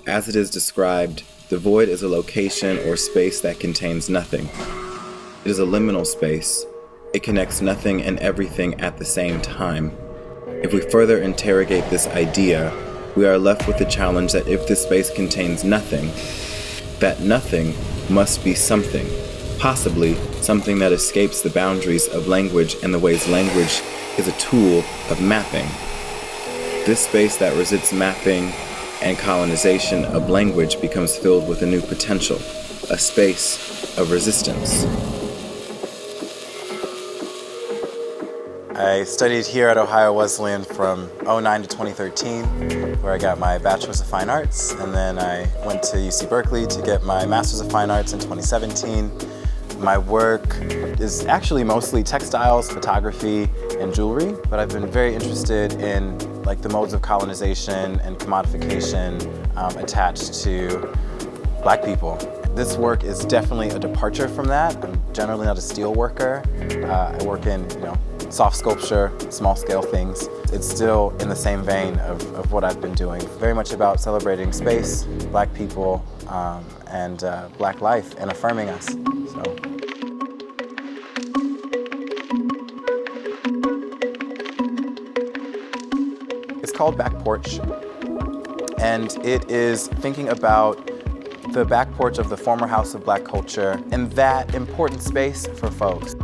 As it is described, the void is a location or space that contains nothing. It is a liminal space. It connects nothing and everything at the same time. If we further interrogate this idea, we are left with the challenge that if this space contains nothing, that nothing must be something, possibly something that escapes the boundaries of language and the ways language is a tool of mapping. This space that resists mapping and colonization of language becomes filled with a new potential, a space of resistance. I studied here at Ohio Wesleyan from 2009 to 2013, where I got my Bachelor's of Fine Arts, and then I went to UC Berkeley to get my Master's of Fine Arts in 2017. My work is actually mostly textiles, photography, and jewelry, but I've been very interested in the modes of colonization and commodification attached to Black people. This work is definitely a departure from that. I'm generally not a steel worker. I work in soft sculpture, small scale things. It's still in the same vein of what I've been doing. Very much about celebrating space, Black people, and Black life, and affirming us. So. It's called Back Porch, and it is thinking about the back porch of the former house of Black culture and that important space for folks.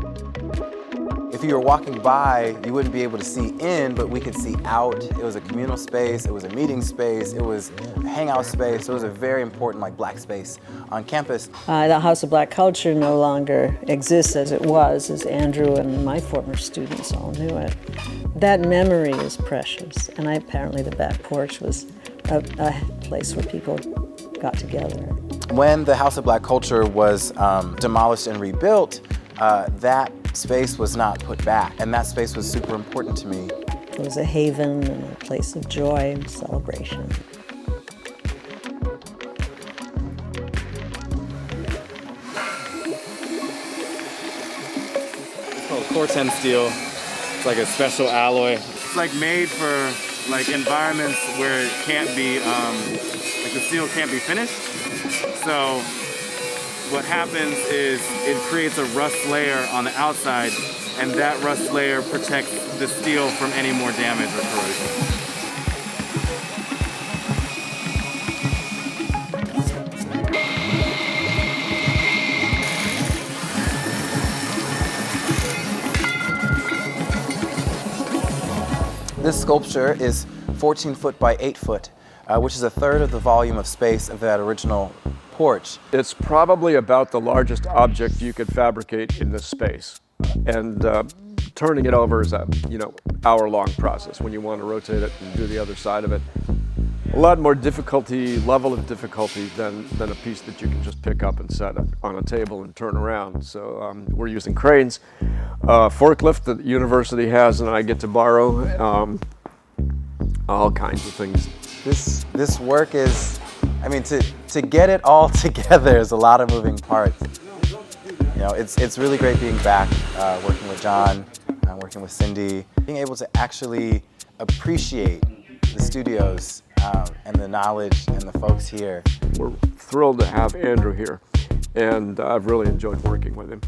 If you were walking by, you wouldn't be able to see in, but we could see out. It was a communal space, it was a meeting space, it was a hangout space. It was a very important Black space on campus. The House of Black Culture no longer exists as it was, as Andrew and my former students all knew it. That memory is precious, and apparently the back porch was a place where people got together. When the House of Black Culture was demolished and rebuilt, that space was not put back, and that space was super important to me. It was a haven and a place of joy and celebration. It's called Corten steel. It's like a special alloy. It's made for environments where it can't be, the steel can't be finished. So what happens is it creates a rust layer on the outside, and that rust layer protects the steel from any more damage or corrosion. This sculpture is 14 foot by 8 foot, which is a third of the volume of space of that original porch. It's probably about the largest object you could fabricate in this space. And turning it over is a hour-long process when you want to rotate it and do the other side of it. A lot more level of difficulty than a piece that you can just pick up and set on a table and turn around. So we're using cranes, forklift that the university has and I get to borrow, all kinds of things. This work is, to get it all together is a lot of moving parts. It's really great being back, working with John, working with Cindy, being able to actually appreciate the studios and the knowledge and the folks here. We're thrilled to have Andrew here, and I've really enjoyed working with him.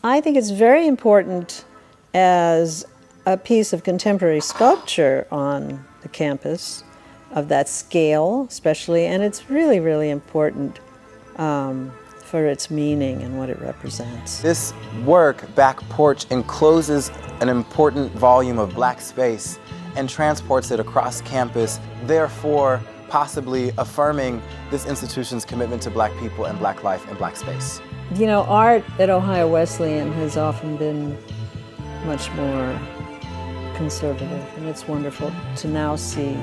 I think it's very important as a piece of contemporary sculpture on the campus of that scale, especially, and it's really, really important for its meaning and what it represents. This work, Back Porch, encloses an important volume of Black space and transports it across campus, therefore possibly affirming this institution's commitment to Black people and Black life and Black space. Art at Ohio Wesleyan has often been much more conservative, and it's wonderful to now see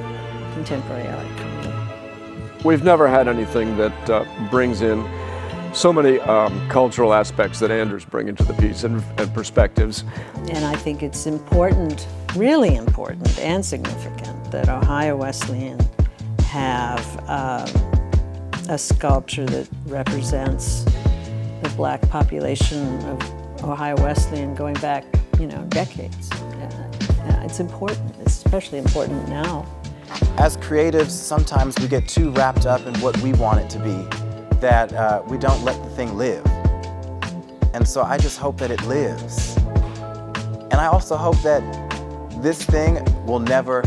contemporary art coming in. We've never had anything that brings in so many cultural aspects that Anders bring into the piece and perspectives. And I think it's important, really important and significant, that Ohio Wesleyan have a sculpture that represents the black population of Ohio Wesleyan going back, decades. It's important, it's especially important now. As creatives, sometimes we get too wrapped up in what we want it to be that we don't let the thing live. And so I just hope that it lives. And I also hope that this thing will never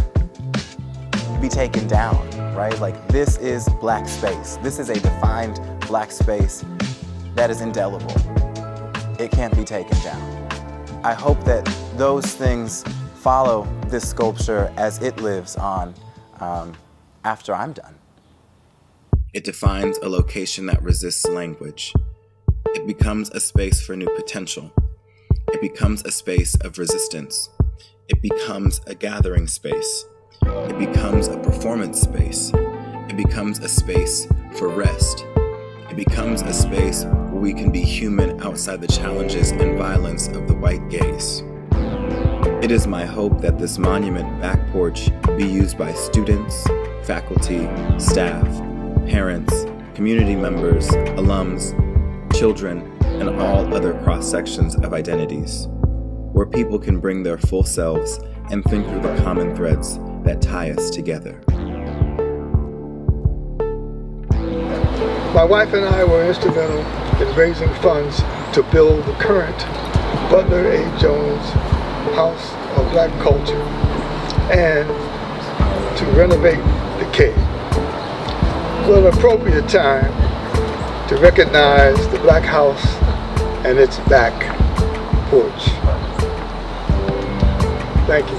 be taken down, right? Like, this is black space. This is a defined black space that is indelible. It can't be taken down. I hope that those things follow this sculpture as it lives on after I'm done. It defines a location that resists language. It becomes a space for new potential. It becomes a space of resistance. It becomes a gathering space. It becomes a performance space. It becomes a space for rest. It becomes a space where we can be human outside the challenges and violence of the white gaze. It is my hope that this monument back porch be used by students, faculty, staff, parents, community members, alums, children, and all other cross-sections of identities, where people can bring their full selves and think through the common threads that tie us together. My wife and I were instrumental in raising funds to build the current Butler A. Jones House of Black Culture and to renovate the cave. Well, an appropriate time to recognize the Black House and its back porch. Thank you.